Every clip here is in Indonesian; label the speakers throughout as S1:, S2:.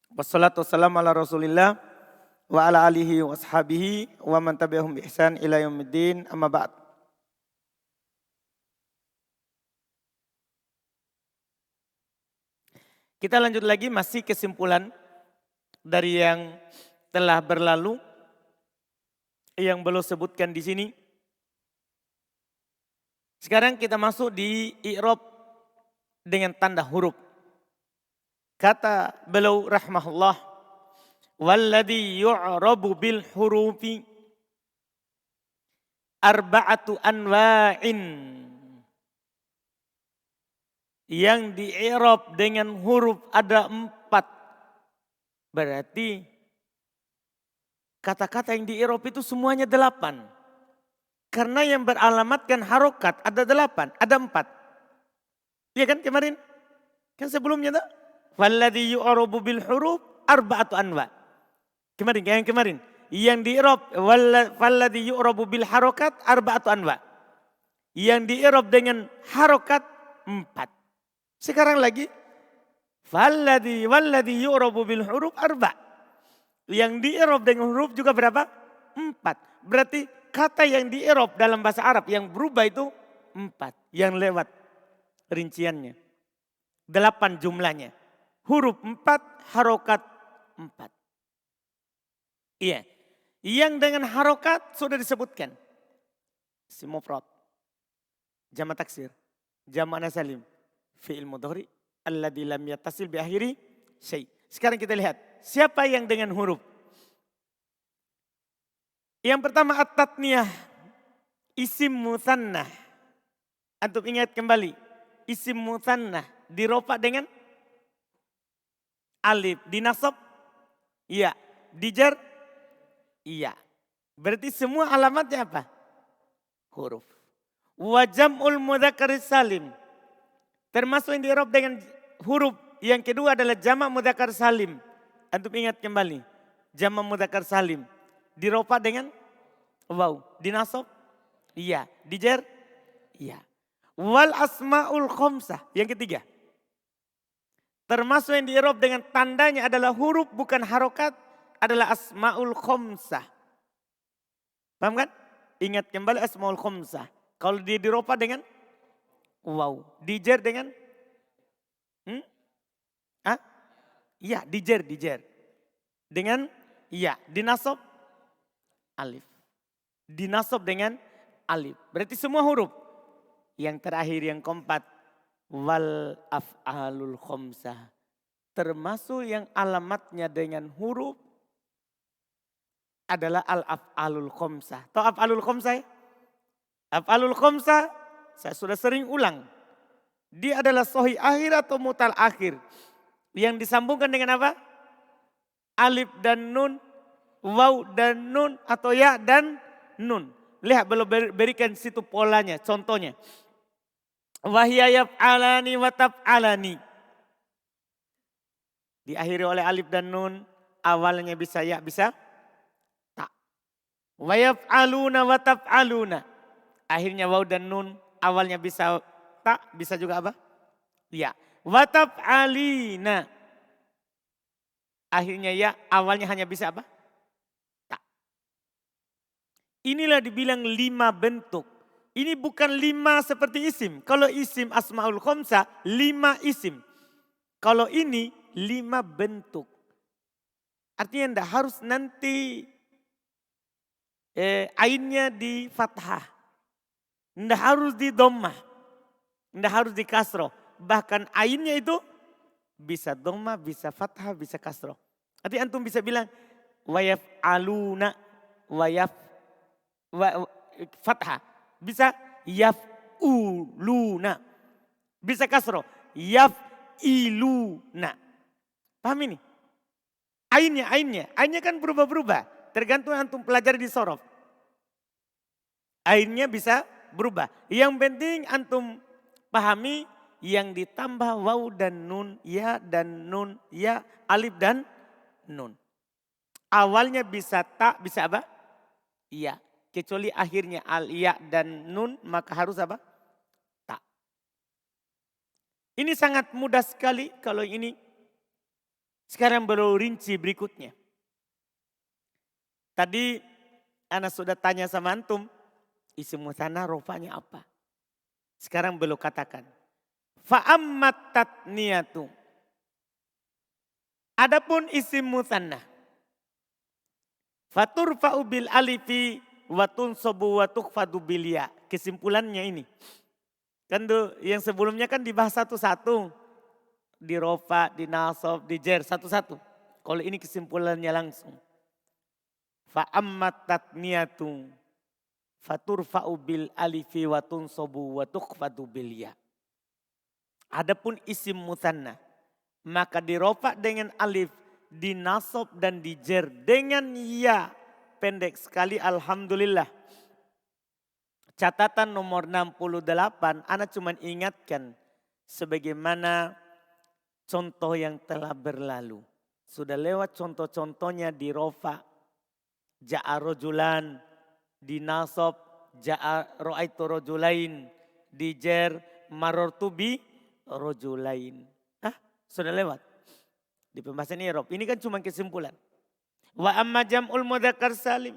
S1: Wassalatu wassalamu ala Rasulillah wa ala alihi wa ashabihi wa man tabi'ahum bi ihsan ila yaumiddin, amma ba'd. Kita lanjut lagi, masih kesimpulan dari yang telah berlalu yang belum sebutkan di sini. Sekarang kita masuk di i'rab dengan tanda huruf. Kata beliau rahmahullah, walladhi yu'rabu bil hurufi arba'atu anwa'in. Yang di-i'rab dengan huruf ada 4. Berarti kata-kata yang di-i'rab itu semuanya 8. Karena yang beralamatkan harokat ada 8, ada 4. Iya kan kemarin? Kan sebelumnya tuh. Walladhi yu'rabu bil huruf arba'atu anwa. Kemarin, yang kemarin. Yang di-i'rab walladhi yu'rabu bil harokat arba'atu anwa. Yang di-i'rab dengan harokat 4. Sekarang lagi walladhi yu'rabu bil huruf arba'. Yang di-i'rab dengan huruf juga berapa? 4. Berarti kata yang di-i'rab dalam bahasa Arab yang berubah itu 4. Yang lewat rinciannya. 8 jumlahnya. Huruf 4, harokat 4. Iya. Yang dengan harokat sudah disebutkan. Isim mufrad, jamak taksir, jamak salim, fi'il mudhari alladzi lam yattasil bi akhiri syai'. Sekarang kita lihat siapa yang dengan huruf. Yang pertama at-tatniyah, isim mutsanna. Antum ingat kembali, isim mutsanna dirofa dengan alif, dinasab iya, dijar iya. Berarti semua alamatnya apa? Huruf. Wa jam'ul mudzakkar salim, termasuk yang di-i'rab dengan huruf. Yang kedua adalah jamak mudzakkar salim. Antum ingat kembali, jamak mudzakkar salim dirofa dengan waw, dinasab iya, dijar iya. Wal asmaul khamsah, yang ketiga. Termasuk yang di-i'rab dengan tandanya adalah huruf bukan harokat, adalah asmaul khamsah. Paham kan? Ingat kembali asmaul khamsah. Kalau dia dirofa dengan waw, dijar dengan iya, dijar. Dengan iya, dinasab alif. Dinasab dengan alif. Berarti semua huruf. Yang terakhir yang keempat, wal af'alul khamsah. Termasuk yang alamatnya dengan huruf adalah al af'alul khamsah. Tahu af'alul khamsah ya? Af'alul khamsah saya sudah sering ulang. Dia adalah sahih akhir atau mutal akhir. Yang disambungkan dengan apa? Alif dan nun, waw dan nun, atau ya dan nun. Lihat belum berikan situ polanya, contohnya. Wahya yaf'alani wa taf'alani. Diakhiri oleh alif dan nun, awalnya bisa ya, bisa tak. Wa yaf'aluna wa taf'aluna. Akhirnya waw dan nun, awalnya bisa tak, bisa juga apa? Ya. Wa taf'alina. Akhirnya ya, awalnya hanya bisa apa? Tak. Inilah dibilang 5 bentuk. Ini bukan 5 seperti isim. Kalau isim asmaul khamsah 5 isim. Kalau ini 5 bentuk. Artinya tidak harus nanti ainnya di fathah. Tidak harus di dhammah. Tidak harus di kasroh. Bahkan ainnya itu bisa dhammah, bisa fathah, bisa kasroh. Artinya antum bisa bilang wayaf'aluna, fathah. Bisa yaf'uluna. Bisa kasroh. Yaf'iluna. Paham ini? Ainnya kan berubah-berubah. Tergantung antum pelajari di sorof. Ainnya bisa berubah. Yang penting antum pahami yang ditambah waw dan nun, ya dan nun, ya, alif dan nun. Awalnya bisa tak, bisa apa? Iya. Kecuali akhirnya al, ya dan nun, maka harus apa? Tak. Ini sangat mudah sekali kalau ini Sekarang baru rinci berikutnya. Tadi anak sudah tanya sama antum, isim musanna rofanya apa? Sekarang belum katakan. Fa'ammat tatniyatu. Adapun isim musanna. Faturfa'u bil alifi wa tunsabu wa tukhfadu bil ya. Kesimpulannya ini. Kan yang sebelumnya kan dibahas satu-satu. Di rofa, di nasab, di jer satu-satu. Kalau ini kesimpulannya langsung. Fa'ammat tatniyatu. Faturfa'u bil alifi wa tunsabu wa tukhfadu bil ya. Adapun isim musanna. Maka dirofa dengan alif, dinasab dan dijer dengan ya. Pendek sekali alhamdulillah. Catatan nomor 68, ana cuma ingatkan sebagaimana contoh yang telah berlalu. Sudah lewat contoh-contohnya di rofa. Ja'a rojulan, di nasab, ja'a ro'aitu rojulain, di jer marortu bi rojulain. Sudah lewat. Di pembahasan i'rab. Ini kan cuma kesimpulan. Wa amma jam'ul mudzakkar salim.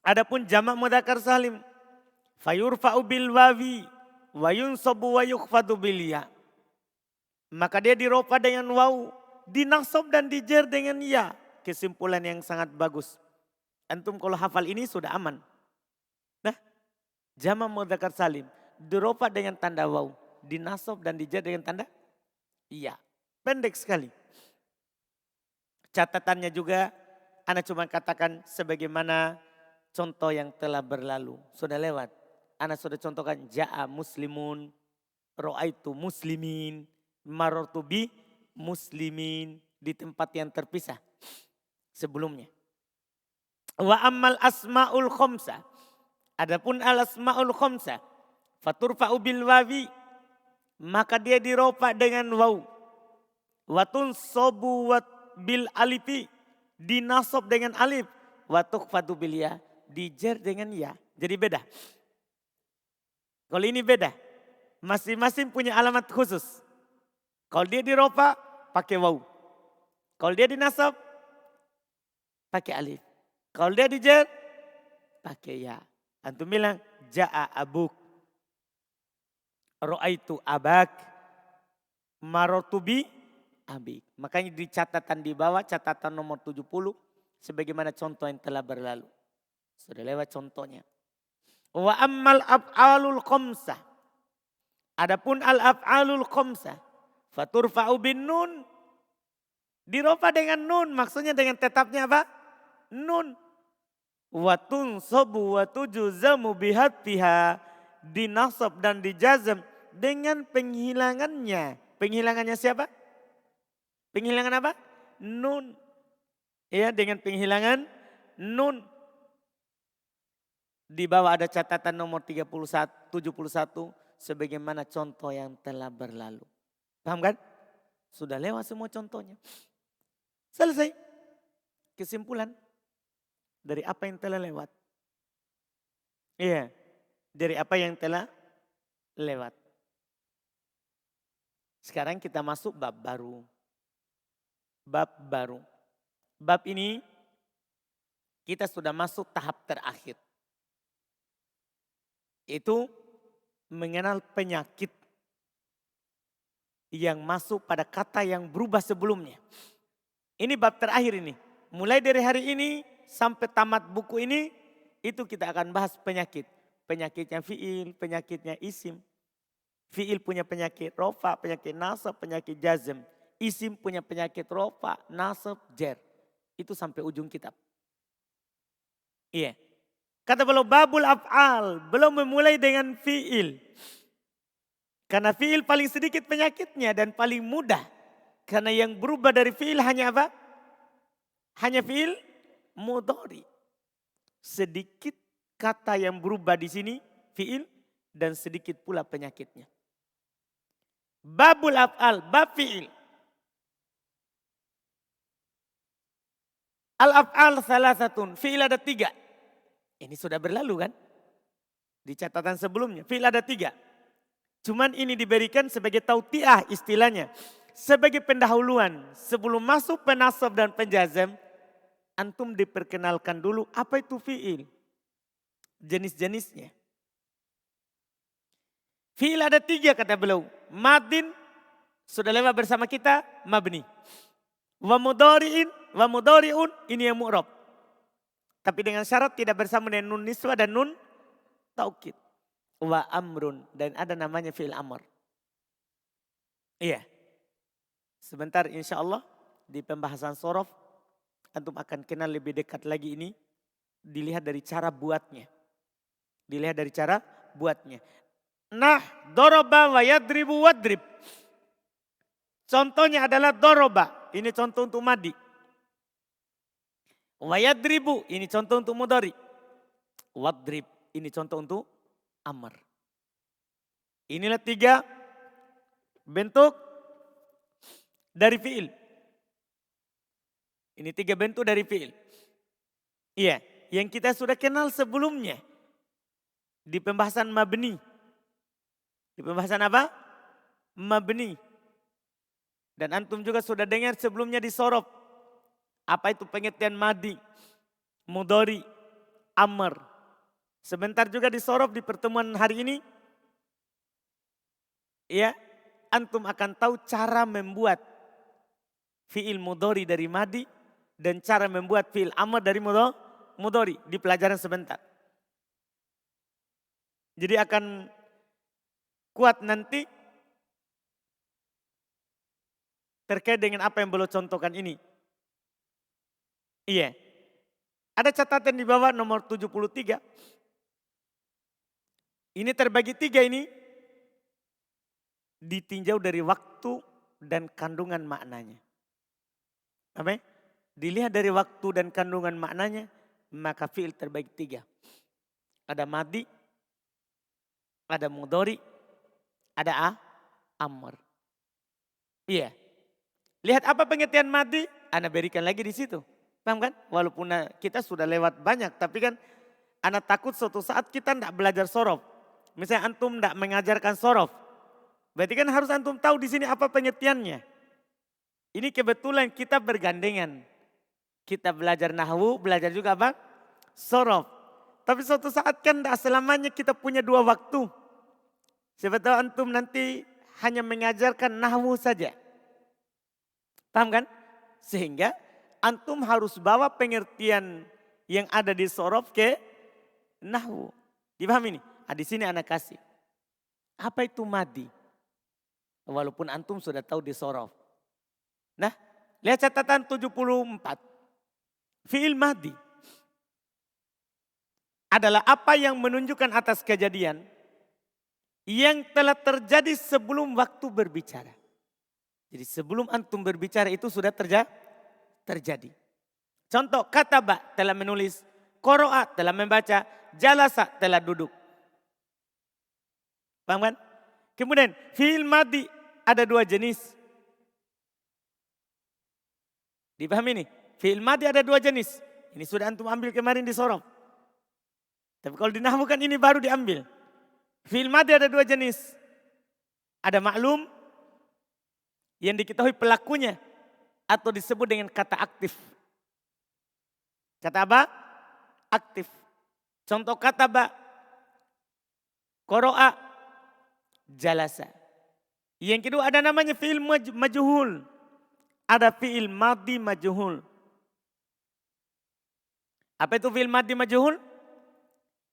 S1: Adapun jamak mudzakkar salim. Fayurfa'u bil wawi. Wa yunsabu wa yukhfadu bil ya. Maka dia dirofa dengan waw. Dinasab dan dijer dengan ya. Kesimpulan yang sangat bagus. Antum kalau hafal ini sudah aman. Nah, jamak mudzakkar salim. Dirofa dengan tanda waw. Dinasab dan dijer dengan tanda iya, pendek sekali. Catatannya juga, ana cuma katakan sebagaimana contoh yang telah berlalu. Sudah lewat. Ana sudah contohkan ja'a muslimun, ro'aitu muslimin, marortu bi muslimin di tempat yang terpisah sebelumnya. Wa ammal asma'ul khomsa. Adapun al asma'ul khomsa. Faturfa'u bil wawi. Maka dia dirofa dengan waw. Watun sobu wat bil alifi. Dinasab dengan alif. Watukfadu bil ya. Dijer dengan ya. Jadi beda. Kalau ini beda. Masing-masing punya alamat khusus. Kalau dia dirofa pakai waw. Kalau dia dinasab pakai alif. Kalau dia dijer pakai ya. Antum bilang ja'a abuk. Ro'aitu abak, marotubi abik. Makanya di catatan di bawah, catatan nomor 70, sebagaimana contoh yang telah berlalu. Sudah lewat contohnya. Wa ammal af'alul khamsah. Adapun al-af'alul khamsah. Faturfa'u bin nun. Dirofa dengan nun, maksudnya dengan tetapnya apa? Nun. Watun sobu watujuzamu bihatfiha. Dinasab dan dijazam dengan penghilangannya. Penghilangannya siapa? Penghilangan apa? Nun. Ya, dengan penghilangan nun. Di bawah ada catatan nomor 71 sebagaimana contoh yang telah berlalu. Paham kan? Sudah lewat semua contohnya. Selesai. Kesimpulan dari apa yang telah lewat. Iya. Dari apa yang telah lewat. Sekarang kita masuk bab baru. Bab baru. Bab ini kita sudah masuk tahap terakhir. Itu mengenal penyakit yang masuk pada kata yang berubah sebelumnya. Ini bab terakhir ini. Mulai dari hari ini sampai tamat buku ini, itu kita akan bahas penyakit. Penyakitnya fi'il, penyakitnya isim. Fi'il punya penyakit rofa, penyakit nasab, penyakit jazm. Isim punya penyakit rofa, nasab, jer. Itu sampai ujung kitab. Iya. Kata beliau babul af'al, belum memulai dengan fi'il. Karena fi'il paling sedikit penyakitnya dan paling mudah. Karena yang berubah dari fi'il hanya apa? Hanya fi'il mudhari. Sedikit kata yang berubah di sini fi'il dan sedikit pula penyakitnya. Babul af'al, bab fi'il. Al-af'al salasatun, fi'il ada 3. Ini sudah berlalu kan? Di catatan sebelumnya, fi'il ada 3. Cuman ini diberikan sebagai tautiah istilahnya. sebagai pendahuluan sebelum masuk penasab dan penjazam, antum diperkenalkan dulu apa itu fi'il. Jenis-jenisnya. Fi'il ada 3 kata beliau. Madin sudah lewat bersama kita, mabni. Wa mudhari'un ini yang mu'rab. Tapi dengan syarat tidak bersama dengan nun niswa dan nun taukid. Wa amrun dan ada namanya fi'il amr. Iya. Sebentar insya Allah di pembahasan sorof antum akan kenal lebih dekat lagi ini. Dilihat dari cara buatnya. Dilihat dari cara buatnya. Nah, doroba wa yadribu wadrib. Contohnya adalah doroba. Ini contoh untuk madi. Wa yadribu. Ini contoh untuk mudhari. Wadrib. Ini contoh untuk amr. Inilah 3 bentuk dari fi'il. Ini 3 bentuk dari fi'il. Iya, yang kita sudah kenal sebelumnya. Di pembahasan mabni. Di pembahasan apa? Mabni. Dan antum juga sudah dengar sebelumnya di sorof. Apa itu pengertian madi, mudhari, amr. Sebentar juga di sorof di pertemuan hari ini. Ya, antum akan tahu cara membuat fi'il mudhari dari madi. Dan cara membuat fi'il amr dari mudhari. Di pelajaran sebentar. Jadi akan kuat nanti terkait dengan apa yang beliau contohkan ini. Iya. Ada catatan di bawah nomor 73. Ini terbagi 3 ini. Ditinjau dari waktu dan kandungan maknanya. Apa? Dilihat dari waktu dan kandungan maknanya. Maka fi'il terbagi 3. Ada madi. Ada mudhari. Ada amr. Iya. Lihat apa pengertian madi. Ana berikan lagi di situ. Paham kan? Walaupun kita sudah lewat banyak. Tapi kan ana takut suatu saat kita tidak belajar sorof. Misalnya antum tidak mengajarkan sorof. Berarti kan harus antum tahu di sini apa pengertiannya. Ini kebetulan kita bergandengan. Kita belajar nahwu, belajar juga apa? Sorof. Tapi suatu saat kan tidak selamanya kita punya 2 waktu. Siapa tahu antum nanti hanya mengajarkan nahwu saja. Paham kan? Sehingga antum harus bawa pengertian yang ada di sorof ke nahwu. Dipahami ini? Di sini anak kasih. Apa itu madi? Walaupun antum sudah tahu di sorof. Nah, lihat catatan 74. Fi'il madi adalah apa yang menunjukkan atas kejadian yang telah terjadi sebelum waktu berbicara. Jadi sebelum antum berbicara itu sudah terjadi. Contoh, kataba telah menulis, qara'a telah membaca, jalasa telah duduk. Paham kan? Kemudian fi'il madi ada 2 jenis. Dipahami ini? Fi'il madi ada 2 jenis. Ini sudah antum ambil kemarin di sorof. Tapi kalau di nahwu kan ini baru diambil. Fi'il madi ada 2 jenis. Ada maklum yang diketahui pelakunya atau disebut dengan kata aktif. Kata apa? Aktif. Contoh kata qara'a, jalasa. Yang kedua ada namanya fi'il majhul. Ada fi'il madi majhul. Apa itu fi'il madi majhul?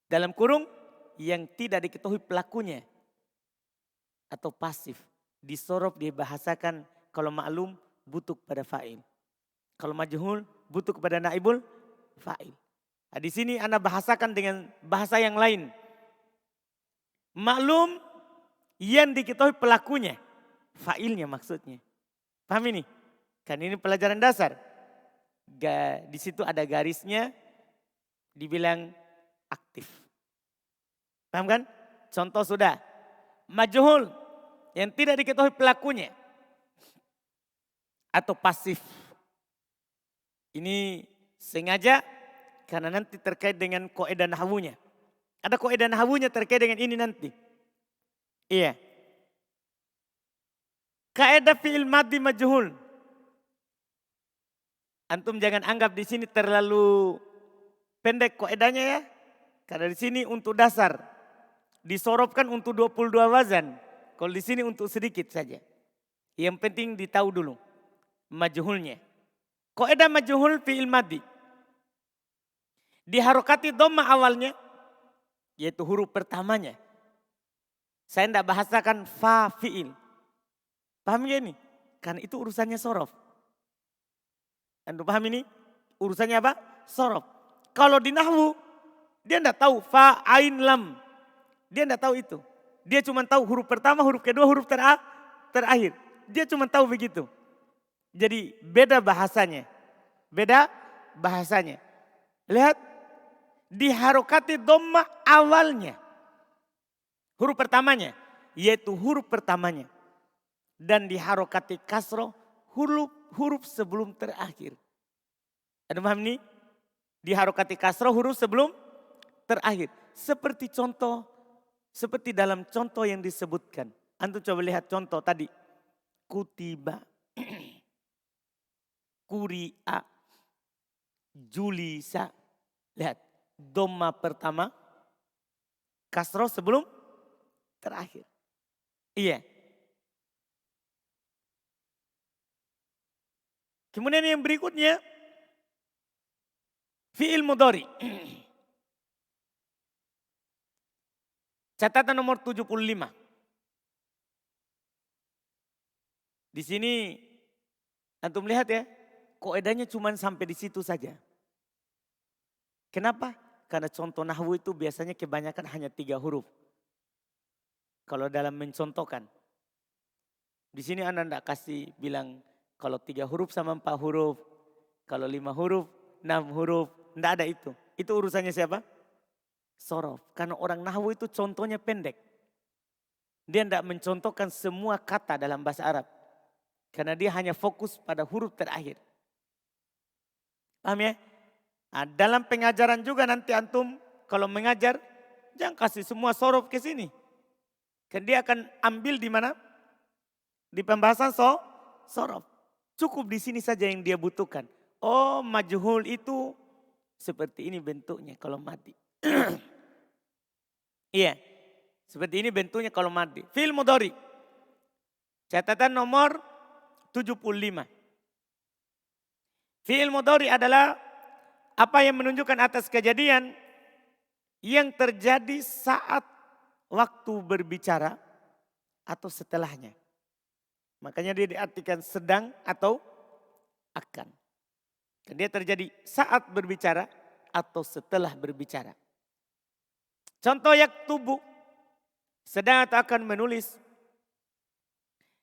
S1: Dalam kurung yang tidak diketahui pelakunya. Atau pasif. Di sorof dibahasakan kalau maklum butuh pada fa'il. Kalau majhul butuh kepada naibul fa'il. Nah, di sini Anda bahasakan dengan bahasa yang lain. Maklum yang diketahui pelakunya. Fa'ilnya maksudnya. Paham ini? Kan ini pelajaran dasar. Di situ ada garisnya dibilang aktif. Paham kan? Contoh sudah. Majhul yang tidak diketahui pelakunya. Atau pasif. Ini sengaja karena nanti terkait dengan kaidah nahwunya. Ada kaidah nahwunya terkait dengan ini nanti. Iya. Kaidah fi'il madhi majhul. Antum jangan anggap di sini terlalu pendek kaidahnya ya. Karena di sini untuk dasar. Disorobkan untuk 22 wazan. Kalau di sini untuk sedikit saja. Yang penting ditahu dulu majhulnya. Kaidah majhul fi'il madhi. Diharokati dhamma awalnya, yaitu huruf pertamanya. Saya tidak bahasakan fa fi'il. Paham ya ini? Karena itu urusannya sorof. Anda paham ini? Urusannya apa? Sorof. Kalau di nahwu, dia tidak tahu fa, ain, lam. Dia tidak tahu itu. Dia cuma tahu huruf pertama, huruf kedua, huruf terakhir. Dia cuma tahu begitu. Jadi beda bahasanya. Beda bahasanya. Lihat. Diharokati dhamma awalnya. Huruf pertamanya. Yaitu huruf pertamanya. Dan diharokati kasroh huruf sebelum terakhir. Ada paham ini? Diharokati kasroh huruf sebelum terakhir. Seperti contoh, seperti dalam contoh yang disebutkan. Antum coba lihat contoh tadi. Kutiba, kuri'a, julisa. Lihat, dhamma pertama, kasroh sebelum terakhir. Iya. Kemudian yang berikutnya, fi'il mudhari. Catatan nomor 75. Di sini antum lihat ya, kaidahnya cuma sampai di situ saja. Kenapa? Karena contoh nahwu itu biasanya kebanyakan hanya 3 huruf. Kalau dalam mencontohkan. Di sini Anda tidak kasih bilang kalau 3 huruf sama 4 huruf. Kalau 5 huruf, 6 huruf. Tidak ada itu. Itu urusannya siapa? Sorof. Karena orang nahwu itu contohnya pendek. Dia tidak mencontohkan semua kata dalam bahasa Arab. Karena dia hanya fokus pada huruf terakhir. Paham ya? Nah, dalam pengajaran juga nanti antum kalau mengajar. Jangan kasih semua sorof ke sini. Kan dia akan ambil di mana? Di pembahasan sorof. Cukup di sini saja yang dia butuhkan. Oh, majhul itu seperti ini bentuknya kalau mati. Iya. Seperti ini bentuknya kalau mati. Fi'il mudhari. Catatan nomor 75. Fi'il mudhari adalah apa yang menunjukkan atas kejadian yang terjadi saat waktu berbicara atau setelahnya. Makanya dia diartikan sedang atau akan. Dan dia terjadi saat berbicara atau setelah berbicara. Contoh yaktubu, sedang atau akan menulis.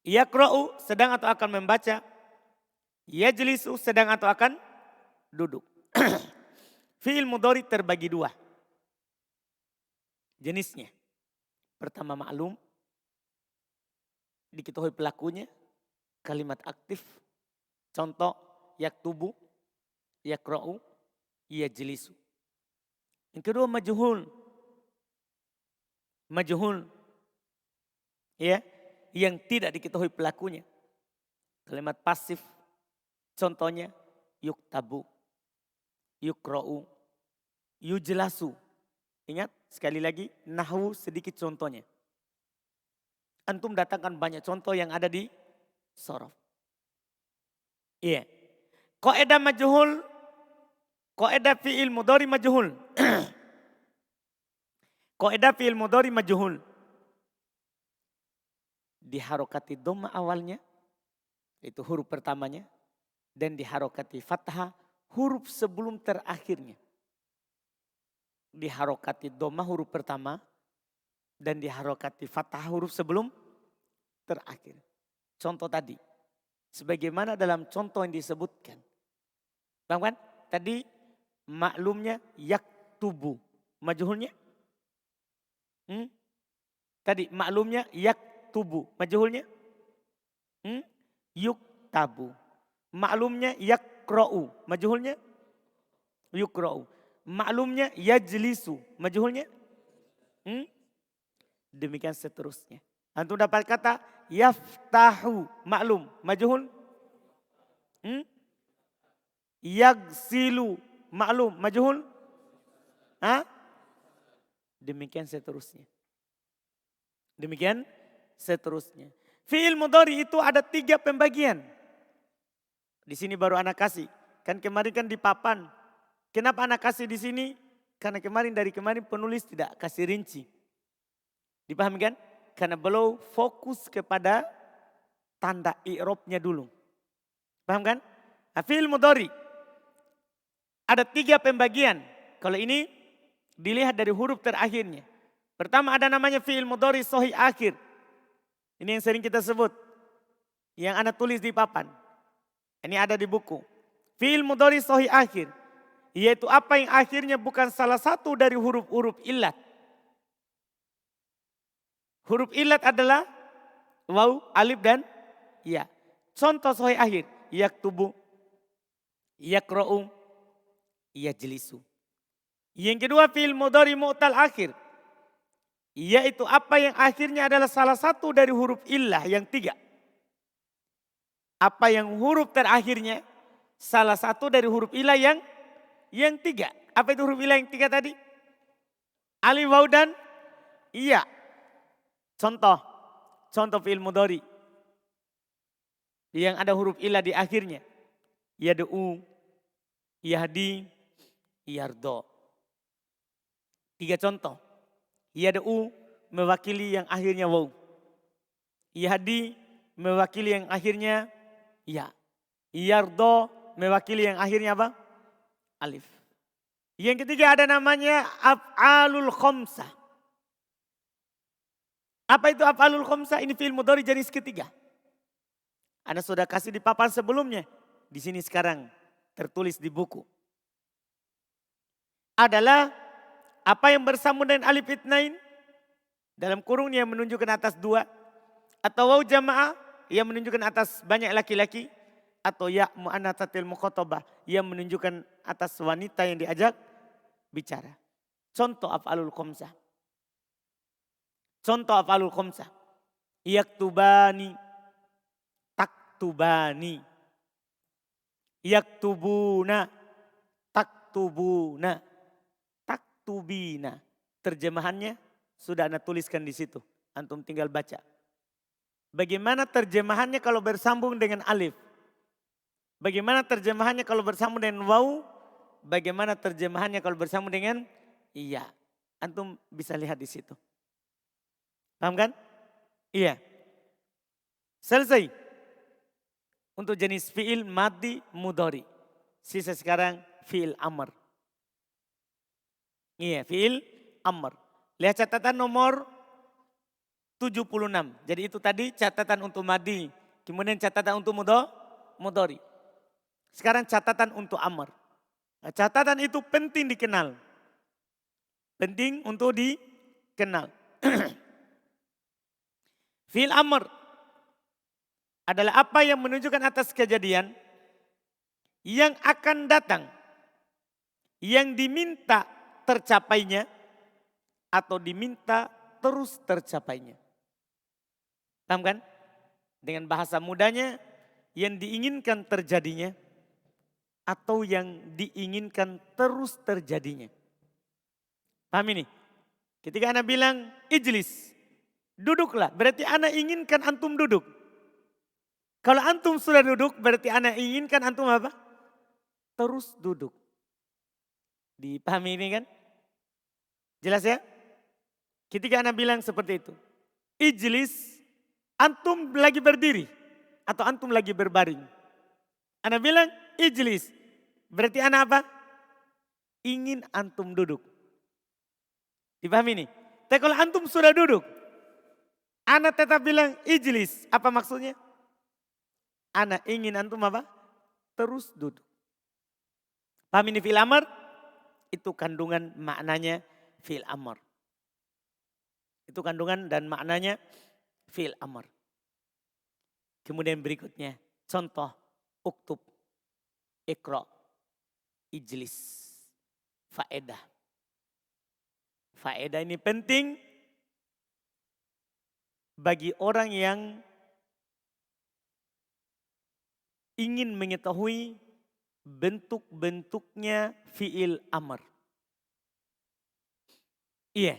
S1: Yaqra'u, sedang atau akan membaca. Yajlisu, sedang atau akan duduk. Fi'il mudhari terbagi 2. Jenisnya. Pertama maklum. Diketahui pelakunya. Kalimat aktif. Contoh yaktubu, yaqra'u, yajlisu. Yang kedua majhul. Majhul. Ya, yang tidak diketahui pelakunya. Kalimat pasif. Contohnya yuktabu, yukra'u, yujlasu. Ingat sekali lagi nahwu sedikit contohnya. Antum datangkan banyak contoh yang ada di sorof. Iya. Kaidah majhul, kaidah fi'il mudhari majhul. Kaidah fi'il mudhari majhul. Diharokati dhamma awalnya, itu huruf pertamanya. Dan diharokati fathah huruf sebelum terakhirnya. Diharokati dhamma huruf pertama. Dan diharokati fathah huruf sebelum terakhir. Contoh tadi. Sebagaimana dalam contoh yang disebutkan. Bang Wan, tadi maklumnya yaktubu. Majhulnya? Tadi maklumnya yaktubu. Majhulnya? Yuktabu. Maklumnya yaqra'u. Majhulnya? Yuqra'u. Maklumnya yajlisu. Majhulnya? Demikian seterusnya. Antum dapat kata yaftahu, maklum, majhul. Yagsilu, maklum, majhul. Demikian seterusnya. Demikian seterusnya. Fi'il mudhari itu ada 3 pembagian. Di sini baru anak kasih. Kan kemarin kan di papan. Kenapa anak kasih di sini? Karena dari kemarin penulis tidak kasih rinci. Dipahami kan? Karena beliau fokus kepada tanda i'rabnya dulu. Paham kan? Fi'il mudhari ada 3 pembagian. Kalau ini dilihat dari huruf terakhirnya. Pertama ada namanya fi'il mudhari sahih akhir. Ini yang sering kita sebut. Yang anak tulis di papan. Ini ada di buku. Fi'il mudhari sahih akhir. Yaitu apa yang akhirnya bukan salah satu dari huruf-huruf illat. Huruf illat adalah waw, alif dan ya. Contoh sahih akhir. Yaktubu, yakra'u, yajlisu. Yang kedua fi'il mudhari mu'tal akhir. Yaitu apa yang akhirnya adalah salah satu dari huruf illah yang 3. Apa yang huruf terakhirnya salah satu dari huruf illah yang 3. Apa itu huruf illah yang 3 tadi? Alif, waw dan iya. Contoh fi'il mudhari yang ada huruf illah di akhirnya. Yad'u, yahdi, yardo. 3 contoh. Yad'u mewakili yang akhirnya waw. Yahdi mewakili yang akhirnya ya. Yardo mewakili yang akhirnya apa? Alif. Yang ketiga ada namanya af'alul khamsah. Apa itu af'alul khamsah? Ini fi'il mudhari jenis ketiga. Anda sudah kasih di papan sebelumnya. Di sini sekarang tertulis di buku. Adalah apa yang bersambung dengan alif itnain. Dalam kurung yang menunjukkan atas 2. Atau waw jamaah yang menunjukkan atas banyak laki-laki. Atau ya mu'annatsatil mukhatabah yang menunjukkan atas wanita yang diajak bicara. Contoh af'alul khamsah. Yaktubani, taktubani. Yaktubuna, taktubuna, taktubina. Terjemahannya sudah Anda tuliskan di situ. Antum tinggal baca. Bagaimana terjemahannya kalau bersambung dengan alif? Bagaimana terjemahannya kalau bersambung dengan waw? Bagaimana terjemahannya kalau bersambung dengan iya? Antum bisa lihat di situ. Paham kan? Iya. Selesai. Untuk jenis fi'il madhi mudhari. Sisa sekarang fi'il amr. Iya, fi'il amr. Lihat catatan nomor 76. Jadi itu tadi catatan untuk madhi. Kemudian catatan untuk mudhari. Sekarang catatan untuk amr. Nah, catatan itu penting dikenal. Penting untuk dikenal. Fi'il amr adalah apa yang menunjukkan atas kejadian yang akan datang. Yang diminta tercapainya atau diminta terus tercapainya. Paham kan? Dengan bahasa mudanya yang diinginkan terjadinya atau yang diinginkan terus terjadinya. Paham ini? Ketika Anda bilang ijlis, duduklah, berarti Anda inginkan antum duduk. Kalau antum sudah duduk, berarti Anda inginkan antum apa? Terus duduk. Dipahami ini kan? Jelas ya? Ketika Anda bilang seperti itu. Ijlis, antum lagi berdiri atau antum lagi berbaring. Anda bilang ijlis, berarti Anda apa? Ingin antum duduk. Dipahami ini? Tapi kalau antum sudah duduk, Anda tetap bilang ijlis, apa maksudnya? Anda ingin antum apa? Terus duduk. Paham ini fi'il amr? Itu kandungan maknanya fi'il amr. Itu kandungan dan maknanya fi'il amr. Kemudian berikutnya contoh uktub, ikra, ijlis, faedah. Faedah ini penting bagi orang yang ingin mengetahui bentuk-bentuknya fiil amr. Iya,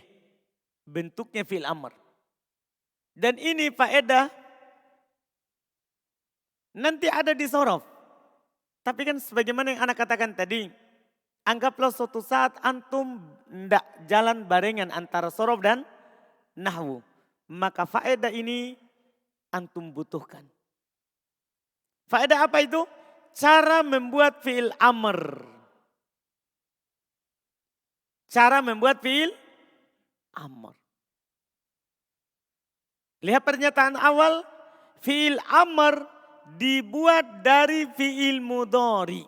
S1: bentuknya fiil amr. Dan ini faedah nanti ada di sorof. Tapi kan sebagaimana yang anak katakan tadi, anggaplah suatu saat antum tidak jalan barengan antara sorof dan nahwu. Maka faedah ini antum butuhkan. Faedah apa itu? Cara membuat fiil amr. Cara membuat fiil amr. Lihat pernyataan awal, fiil amr dibuat dari fiil mudhari.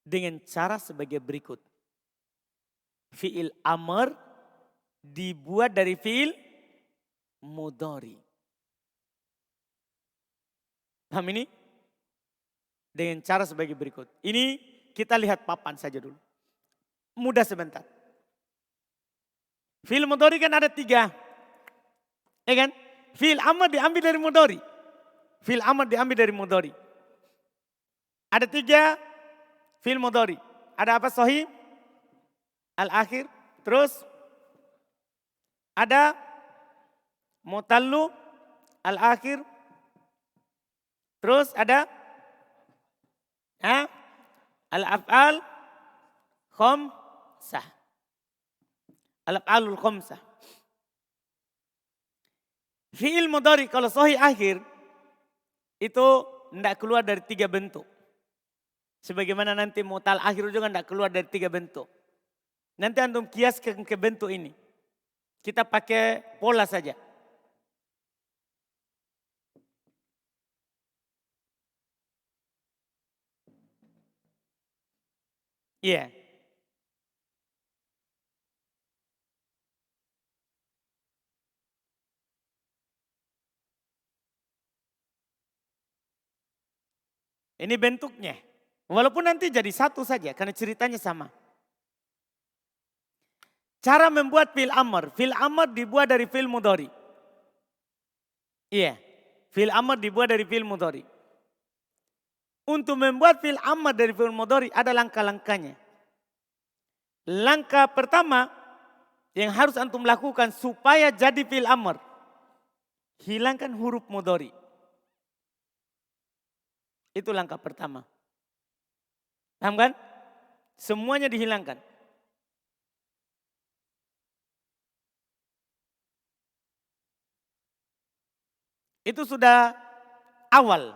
S1: Dengan cara sebagai berikut. Fiil amr dibuat dari fiil mudhari. Paham ini? Dengan cara sebagai berikut. Ini kita lihat papan saja dulu. Mudah sebentar. Fiil mudhari kan ada 3. Ya kan? Fiil amr diambil dari mudhari. Fiil amr diambil dari mudhari. Ada 3 fiil mudhari. Ada apa sahih? Al-akhir. Terus ada mutallu al-akhir. Terus ada al-af'al khamsah. Al-af'alul khamsah. Fi'il mudhari kalau sahih akhir itu tidak keluar dari 3 bentuk. Sebagaimana nanti mutal akhir juga tidak keluar dari 3 bentuk. Nanti antum kiaskan ke bentuk ini. Kita pakai pola saja. Iya. Ini bentuknya. Walaupun nanti jadi satu saja karena ceritanya sama. Cara membuat fi'il amr. Fi'il amr dibuat dari fi'il mudhari. Iya. Fi'il amr dibuat dari fi'il mudhari. Untuk membuat fi'il amr dari fi'il mudhari ada langkah-langkahnya. Langkah pertama yang harus antum lakukan supaya jadi fi'il amr. Hilangkan huruf mudhari. Itu langkah pertama. Paham kan? Semuanya dihilangkan. Itu sudah awal.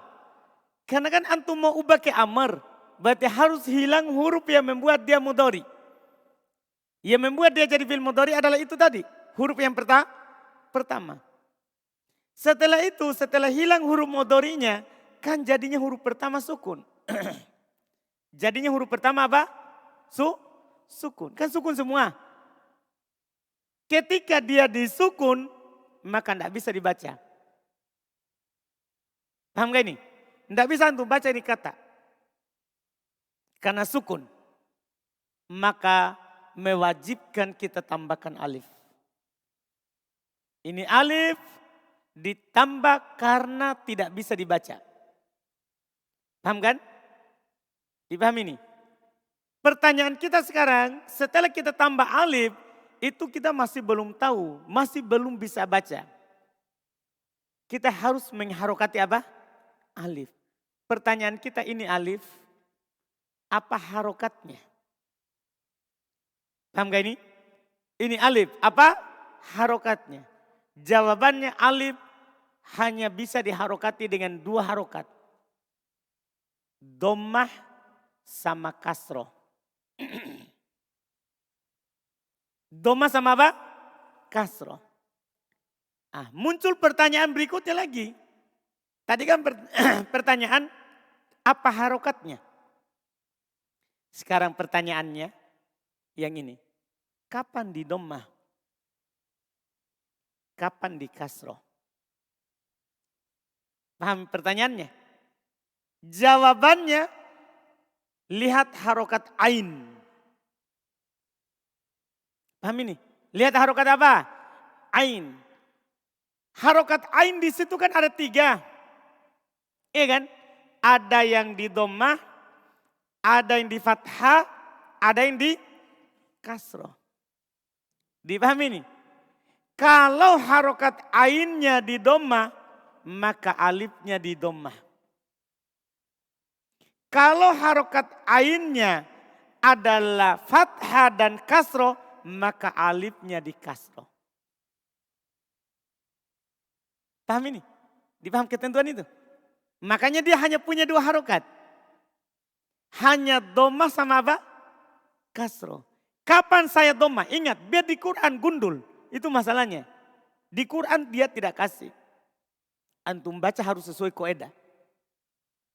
S1: Karena kan antum mau ubah ke amr. Berarti harus hilang huruf yang membuat dia mudhari. Yang membuat dia jadi fi'il mudhari adalah itu tadi. Huruf yang pertama. Setelah itu, setelah hilang huruf mudharinya, kan jadinya huruf pertama sukun. Jadinya huruf pertama apa? Sukun. Kan sukun semua. Ketika dia disukun, maka tidak bisa dibaca. Paham gak ini? Tidak bisa antum baca ini kata. Karena sukun. Maka mewajibkan kita tambahkan alif. Ini alif ditambah karena tidak bisa dibaca. Paham kan? Dipahami ini? Pertanyaan kita sekarang, setelah kita tambah alif, itu kita masih belum tahu, masih belum bisa baca. Kita harus mengharokati apa? Alif. Pertanyaan kita ini alif, apa harokatnya? Paham gak ini? Ini alif, apa harokatnya? Jawabannya alif hanya bisa diharokati dengan 2 harokat. Dhammah sama kasroh. Dhammah sama apa? Kasroh. Muncul pertanyaan berikutnya lagi. Tadi kan pertanyaan apa harokatnya? Sekarang pertanyaannya yang ini. Kapan di dhammah? Kapan di kasroh? Paham pertanyaannya? Jawabannya lihat harokat ain. Paham ini? Lihat harokat apa? Ain. Harokat ain di situ kan ada 3. Iya kan? Ada yang di dhammah, ada yang di fathah, ada yang di kasroh. Dipahami ini? Kalau harokat ainnya di dhammah, maka alifnya di dhammah. Kalau harokat ainnya adalah fathah dan kasroh, maka alifnya di kasroh. Paham ini? Dipaham ketentuan itu? Makanya dia hanya punya 2 harokat. Hanya dhammah sama apa? Kasroh. Kapan saya dhammah? Ingat, biar di Quran gundul. Itu masalahnya. Di Quran dia tidak kasih. Antum baca harus sesuai kaidah.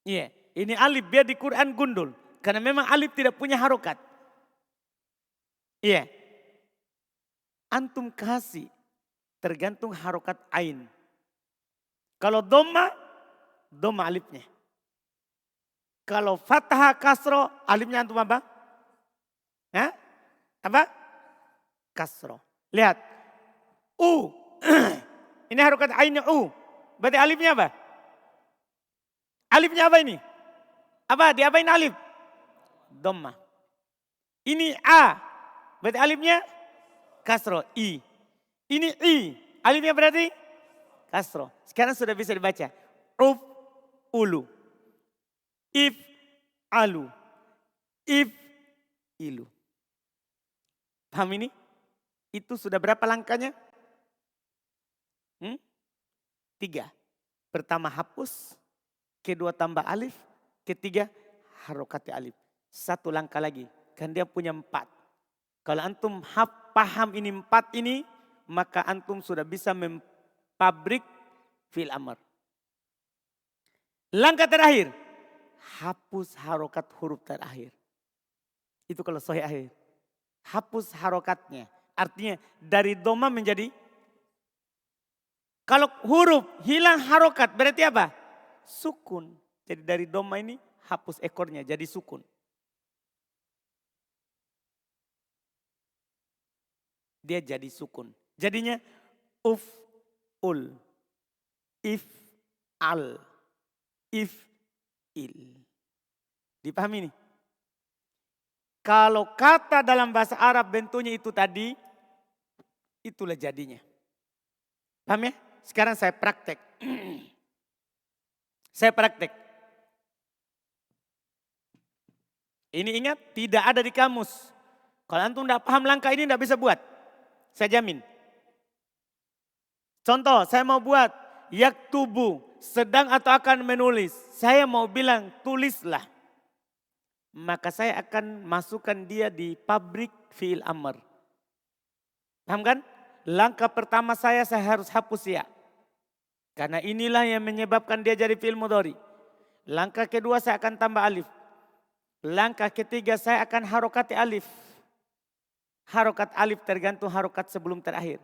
S1: Iya, ini alif biar di Quran gundul. Karena memang alif tidak punya harokat. Iya. Antum kasih tergantung harokat ain. Kalau dhammah, dhammah alifnya. Kalau fathah kasroh, alifnya antum apa? Hah? Apa? Kasroh. Lihat. U. Ini harokat ainnya U. Berarti alifnya apa? Alifnya apa ini? Apa? Diapain alif? Dhammah. Ini A. Berarti alifnya kasroh. I. Ini I. Alifnya berarti kasroh. Sekarang sudah bisa dibaca. Uf, ulu. If, alu. If, ilu. Paham ini? Itu sudah berapa langkahnya? 3. Pertama hapus. Kedua tambah alif. Ketiga harokat alif. 1 langkah lagi. Kan dia punya 4. Kalau antum paham ini 4 ini. Maka antum sudah bisa mempabrik fi'il amr. Langkah terakhir. Hapus harokat huruf terakhir. Itu kalau sahih akhir. Hapus harokatnya. Artinya dari dhammah menjadi. Kalau huruf hilang harokat berarti apa? Sukun. Jadi dari dhammah ini hapus ekornya jadi sukun. Dia jadi sukun. Jadinya uf, ul, if, al, if, il. Dipahami nih? Kalau kata dalam bahasa Arab bentuknya itu tadi, itulah jadinya. Paham ya? Sekarang saya praktek. Saya praktek. Ini ingat, tidak ada di kamus. Kalau antum tidak paham langkah ini tidak bisa buat. Saya jamin. Contoh, saya mau buat yaktubu, sedang atau akan menulis. Saya mau bilang tulislah. Maka saya akan masukkan dia di pabrik fi'il amr. Paham kan? Langkah pertama saya harus hapus ya. Karena inilah yang menyebabkan dia jadi fi'il mudhari. Langkah kedua saya akan tambah alif. Langkah ketiga saya akan harokati alif. Harokat alif tergantung harokat sebelum terakhir.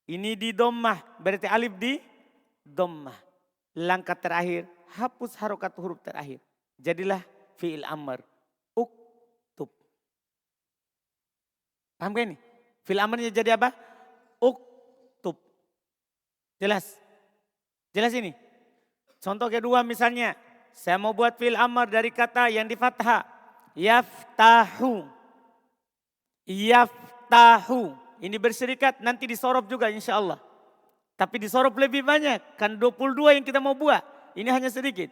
S1: Ini di dhammah, berarti alif di dhammah. Langkah terakhir, hapus harokat huruf terakhir. Jadilah fi'il amr. Uktub. Paham kan ini? Fi'il amrnya jadi apa? Uktub. Jelas? Jelas ini? Contoh kedua misalnya, saya mau buat fi'il amr dari kata yang di fathah. Yaftahu. Yaftahu. Ini berserikat nanti disorop juga insya Allah. Tapi disorop lebih banyak. Kan 22 yang kita mau buat. Ini hanya sedikit.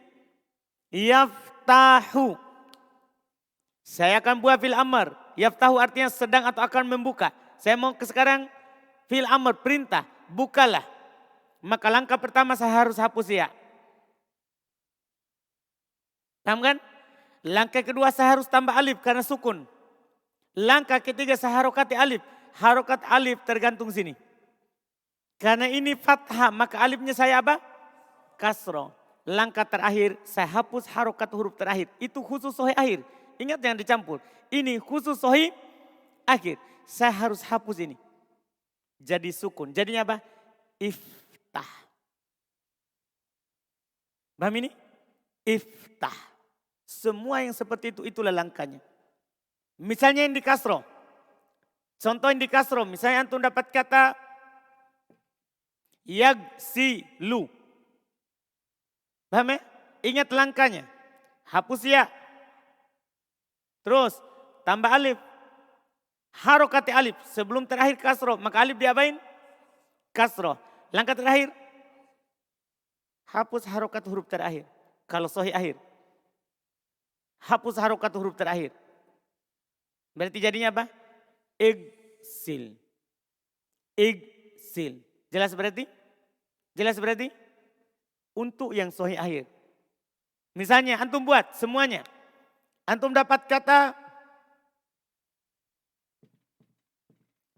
S1: Yaftahu. Saya akan buat fi'il amr. Yaftahu artinya sedang atau akan membuka. Saya mau sekarang fi'il amr perintah. Bukalah. Maka langkah pertama saya harus hapus ya. Paham kan? Langkah kedua saya harus tambah alif karena sukun. Langkah ketiga saya harokati alif. Harokat alif tergantung sini. Karena ini fathah maka alifnya saya apa? Kasroh. Langkah terakhir saya hapus harokat huruf terakhir. Itu khusus sahih akhir. Ingat jangan dicampur. Ini khusus sahih akhir. Saya harus hapus ini. Jadi sukun. Jadinya apa? Iftah. Paham ini? Iftah. Semua yang seperti itu itulah langkahnya. Misalnya yang di kasroh. Contoh yang di kasro, misalnya antum dapat kata yagsilu. Paham ya? Ingat langkahnya. Hapus ya. Terus tambah alif. Harokati alif. Sebelum terakhir kasro, maka alif diapain? Kasro. Langkah terakhir. Hapus harokat huruf terakhir. Kalau sahih akhir. Hapus harokat huruf terakhir. Berarti jadinya apa? Igsil. Igsil. Jelas berarti? Jelas berarti? Untuk yang sahih akhir. Misalnya antum buat semuanya. Antum dapat kata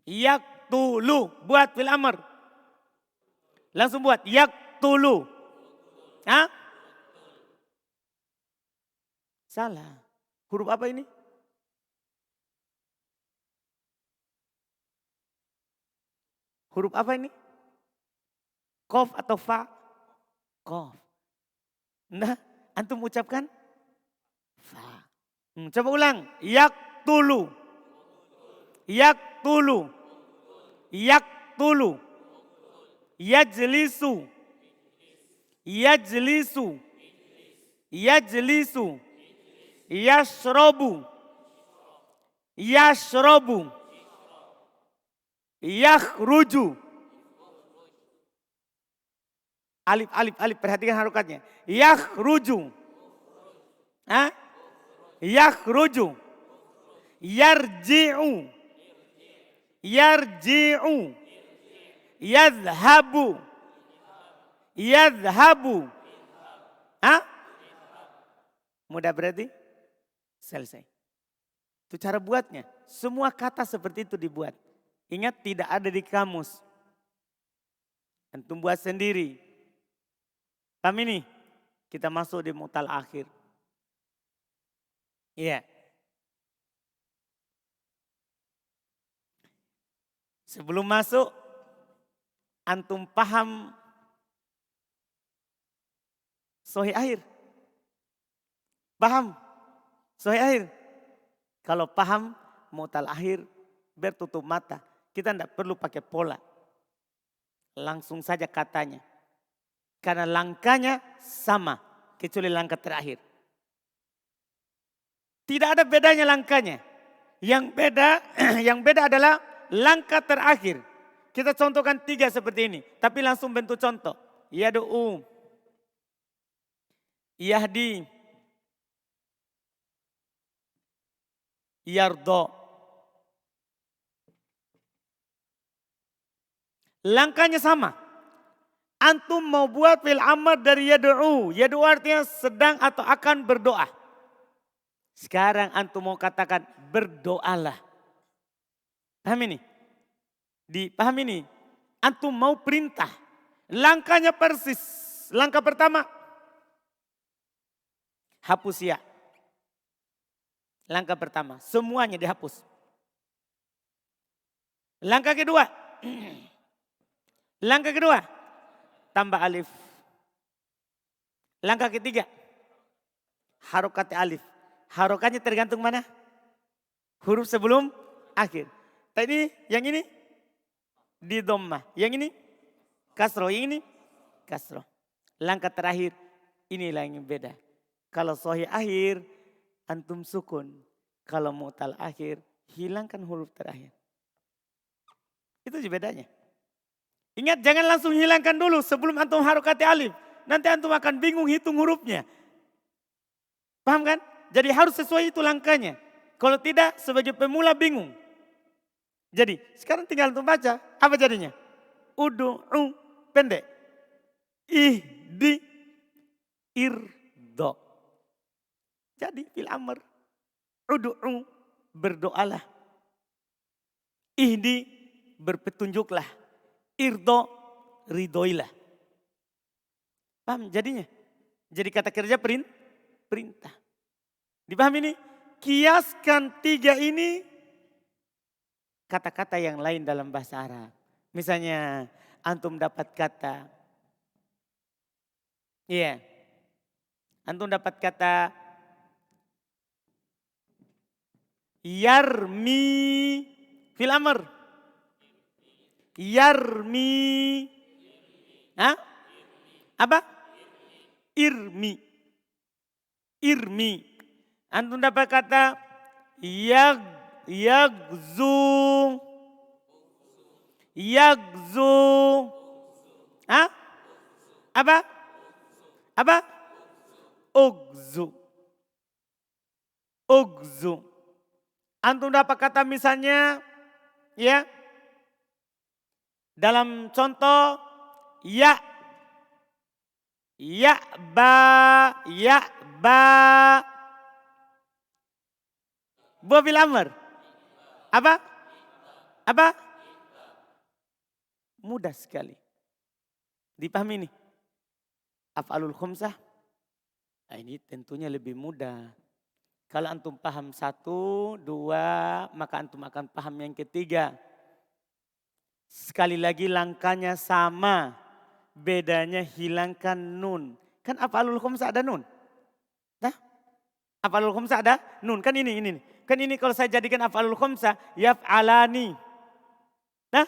S1: yaktulu. Buat fil amr. Langsung buat yaktulu. Hah? Salah. Huruf apa ini? Huruf apa ini? Kof atau fa? Kof. Nah, antum ucapkan fa. Coba ulang. Yaktulu. Yaktulu. Yaktulu. Yajlisu. Yajlisu. Yajlisu. Yashrobu. Yashrobu. Yakhruju. Alif, alif, alif. Perhatikan harokatnya. Yakhruju. Hah? Yakhruju. Yarji'u. Yarji'u. Yadhabu. Yadhabu. Hah? Mudah berarti? Selesai. Itu cara buatnya. Semua kata seperti itu dibuat. Ingat tidak ada di kamus. Antum buat sendiri. Paham ini? Kita masuk di mutal akhir. Iya. Sebelum masuk, antum paham sahih akhir? Paham sahih akhir? Kalau paham mutal akhir, bertutup mata. Kita tidak perlu pakai pola. Langsung saja katanya. Karena langkahnya sama. Kecuali langkah terakhir. Tidak ada bedanya langkahnya. Yang beda adalah langkah terakhir. Kita contohkan 3 seperti ini. Tapi langsung bentuk contoh. Yadu'u. Yahdi. Yardo. Langkahnya sama. Antum mau buat fil amr dari yadu'u. Yadu'u artinya sedang atau akan berdoa. Sekarang antum mau katakan berdoalah. Paham ini? Paham ini? Antum mau perintah. Langkahnya persis. Langkah pertama. Hapus ya. Langkah pertama. Semuanya dihapus. Langkah kedua. Langkah kedua. Tambah alif. Langkah ketiga. Harokat alif. Harokatnya tergantung mana? Huruf sebelum akhir. Tadi yang ini di dhammah. Yang ini kasroh. Yang ini kasroh. Langkah terakhir inilah yang beda. Kalau sahih akhir antum sukun. Kalau mu'tal akhir hilangkan huruf terakhir. Itu aja bedanya. Ingat jangan langsung hilangkan dulu sebelum antum harokati alif. Nanti antum akan bingung hitung hurufnya. Paham kan? Jadi harus sesuai itu langkahnya. Kalau tidak sebagai pemula bingung. Jadi sekarang tinggal antum baca. Apa jadinya? Udu'u pendek. Ihdi irdo. Jadi fil amr. Udu'u berdoalah. Ihdi berpetunjuklah. Irdo ridoilah. Paham jadinya? Jadi kata kerja perintah. Dipahami ini? Kiaskan 3 ini kata-kata yang lain dalam bahasa Arab. Misalnya antum dapat kata. Iya. Antum dapat kata yarmi Fil amr. Yarmi. Hah? Apa? Irmi. Irmi. Antum dapat kata yagzu. Yagzu. Hah? Apa? Apa? Ugzu. Ugzu. Antum dapat kata misalnya ya. Dalam contoh ya. Ya ba. Buah fil amr. Apa? Apa? Mudah sekali. Dipahami ini? Af'alul khumsah. Nah, ini tentunya lebih mudah. Kalau antum paham 1, 2, maka antum akan paham yang ketiga. Sekali lagi langkahnya sama. Bedanya hilangkan nun. Kan af'alul khumsah ada nun. Nah, af'alul khumsah ada nun. Kan ini. Kan ini kalau saya jadikan af'alul khumsah, yaf'alani. Nah,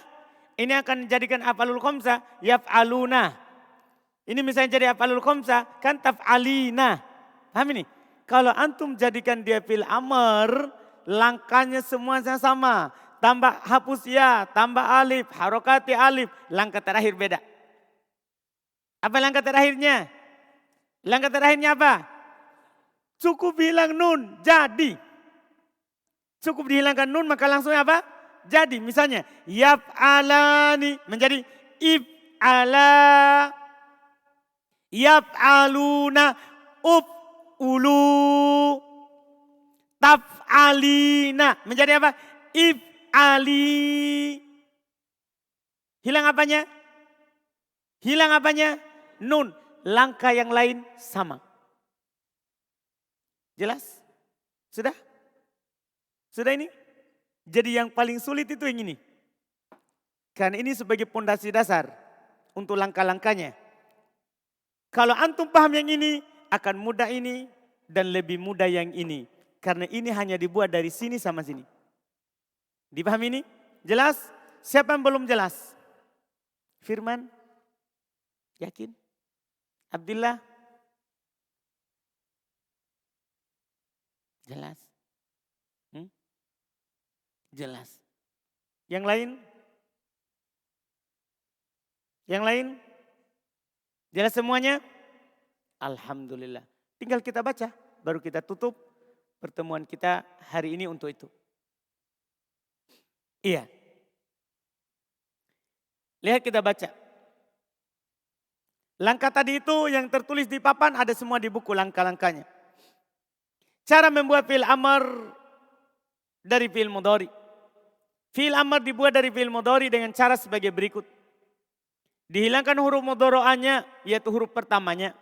S1: ini akan jadikan af'alul khumsah, yaf'aluna. Ini misalnya jadi af'alul khumsah, kan taf'alina. Paham ini? Kalau antum jadikan dia fil amr, langkahnya semuanya sama. Tambah hapus ya, tambah alif, harokati alif. Langkah terakhir beda. Apa langkah terakhirnya? Langkah terakhirnya apa? Cukup hilang nun, jadi. Cukup dihilangkan nun maka langsung apa? Jadi misalnya yaf'alani menjadi if'ala. Yaf'aluna uf'ulu. Taf'alina menjadi apa? If'ali. Hilang apanya? Hilang apanya? Nun. Langkah yang lain sama. Jelas? Sudah? Sudah ini? Jadi yang paling sulit itu yang ini. Karena ini sebagai pondasi dasar untuk langkah-langkahnya. Kalau antum paham yang ini, akan mudah ini dan lebih mudah yang ini. Karena ini hanya dibuat dari sini sama sini. Dipahami ini? Jelas? Siapa yang belum jelas? Firman? Yakin? Abdullah? Jelas? Jelas. Yang lain? Yang lain? Jelas semuanya? Alhamdulillah. Tinggal kita baca, baru kita tutup pertemuan kita hari ini untuk itu. Iya. Lihat kita baca. Langkah tadi itu yang tertulis di papan ada semua di buku langkah-langkahnya. Cara membuat fi'il amr dari fi'il mudhari. Fi'il amr dibuat dari fi'il mudhari dengan cara sebagai berikut. Dihilangkan huruf mudhari'anya yaitu huruf pertamanya.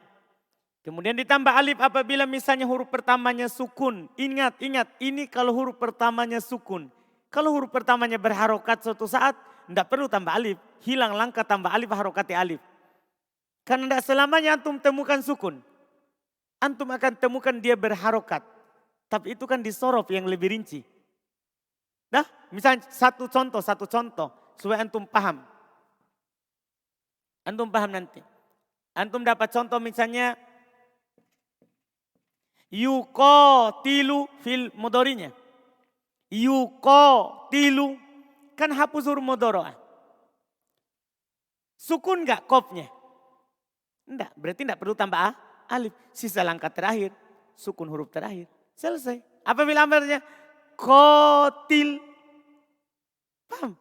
S1: Kemudian ditambah alif apabila misalnya huruf pertamanya sukun. Ingat ini kalau huruf pertamanya sukun. Kalau huruf pertamanya berharokat suatu saat tidak perlu tambah alif. Hilang langkah tambah alif harokati alif. Karena tidak selamanya antum temukan sukun. Antum akan temukan dia berharokat. Tapi itu kan disorof yang lebih rinci. Nah, misalnya satu contoh supaya antum paham. Antum paham nanti. Antum dapat contoh misalnya yuqatilu fil mudhari'nya. Yuqatilu kan hapus huruf mudhari'ah. Sukun enggak qafnya? Enggak, berarti enggak perlu tambah alif. Sisa langkah terakhir, sukun huruf terakhir. Selesai. Apa fi'il amrnya? Qatil. Paham?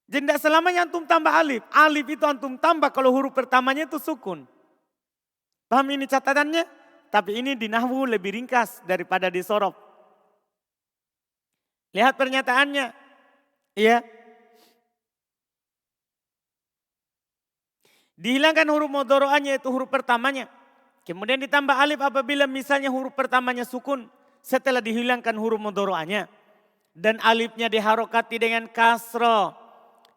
S1: Jadi tidak selamanya antum tambah alif. Alif itu antum tambah kalau huruf pertamanya itu sukun. Paham ini catatannya? Tapi ini di nahwu lebih ringkas daripada di sorof. Lihat pernyataannya. Iya. Dihilangkan huruf mudhari'anya yaitu huruf pertamanya. Kemudian ditambah alif apabila misalnya huruf pertamanya sukun. Setelah dihilangkan huruf mudhari'anya. Dan alifnya diharokati dengan kasroh.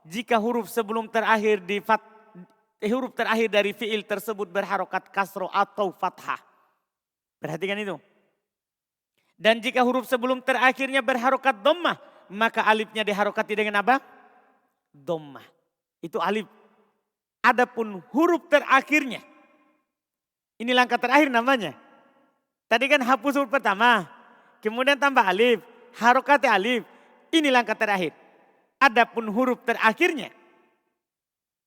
S1: Jika huruf sebelum terakhir huruf terakhir dari fi'il tersebut berharokat kasroh atau fathah. Perhatikan itu. Dan jika huruf sebelum terakhirnya berharokat dhammah, maka alifnya diharokati dengan apa? Dhammah. Itu alif. Adapun huruf terakhirnya. Ini langkah terakhir namanya. Tadi kan hapus huruf pertama. Kemudian tambah alif. Harokati alif. Ini langkah terakhir. Adapun huruf terakhirnya.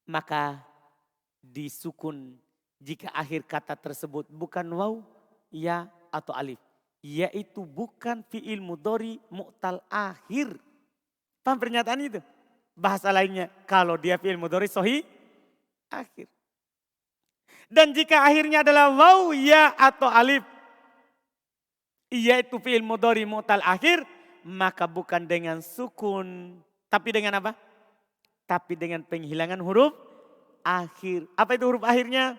S1: Maka disukun jika akhir kata tersebut bukan waw, ya atau alif. Yaitu bukan fi'il mudhari mu'tal akhir. Paham pernyataan itu? Bahasa lainnya, kalau dia fi'il mudhari sahih akhir. Dan jika akhirnya adalah waw, ya atau alif, yaitu fi'il mudhari mu'tal akhir, maka bukan dengan sukun, tapi dengan apa? Tapi dengan penghilangan huruf akhir. Apa itu huruf akhirnya?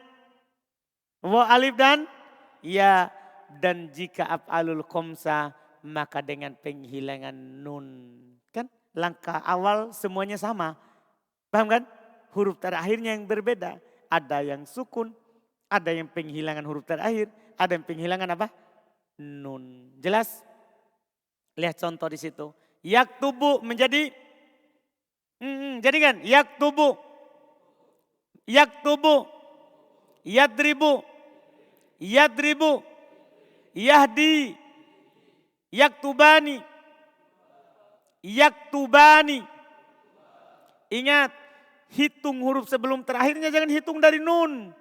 S1: Waw, alif dan ya. Dan jika af'alul khamsah maka dengan penghilangan nun. Kan langkah awal semuanya sama. Paham kan? Huruf terakhirnya yang berbeda. Ada yang sukun, ada yang penghilangan huruf terakhir, ada yang penghilangan apa? Nun. Jelas? Lihat contoh di situ. Yaktubu menjadi jadi kan? Yaktubu. Yaktubu. Yadribu. Yadribu. Yahdi, yaktubani, yaktubani. Ingat, hitung huruf sebelum terakhirnya jangan hitung dari nun.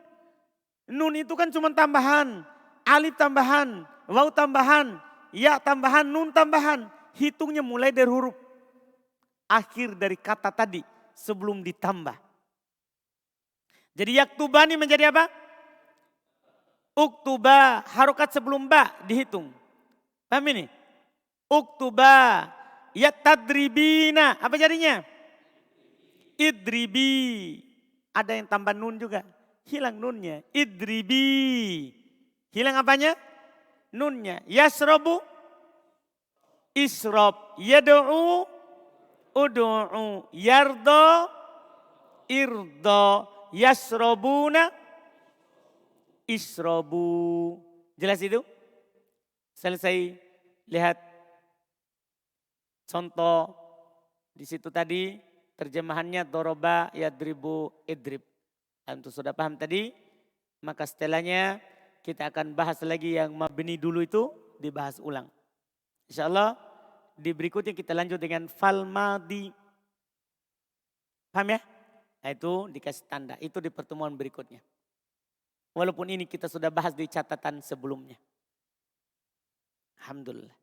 S1: Nun itu kan cuma tambahan, alif tambahan, waw tambahan, ya tambahan, nun tambahan. Hitungnya mulai dari huruf akhir dari kata tadi sebelum ditambah. Jadi yaktubani menjadi apa? Uktuba, harokat sebelum ba dihitung. Paham ini? Uktuba, ya tadribina. Apa jadinya? Idribi. Ada yang tambah nun juga. Hilang nunnya. Idribi. Hilang apanya? Nunnya. Yasrobu. Isrob. Yadu'u. Udu'u. Yardo. Irdo. Yasrobuna. Isrobu. Jelas itu? Selesai lihat contoh di situ tadi terjemahannya doroba yadribu idrib. Antum sudah paham tadi? Maka setelahnya kita akan bahas lagi yang mabni dulu itu dibahas ulang. Insyaallah di berikutnya kita lanjut dengan fal madi. Paham ya? Nah, itu dikasih tanda. Itu di pertemuan berikutnya. Walaupun ini kita sudah bahas di catatan sebelumnya. Alhamdulillah.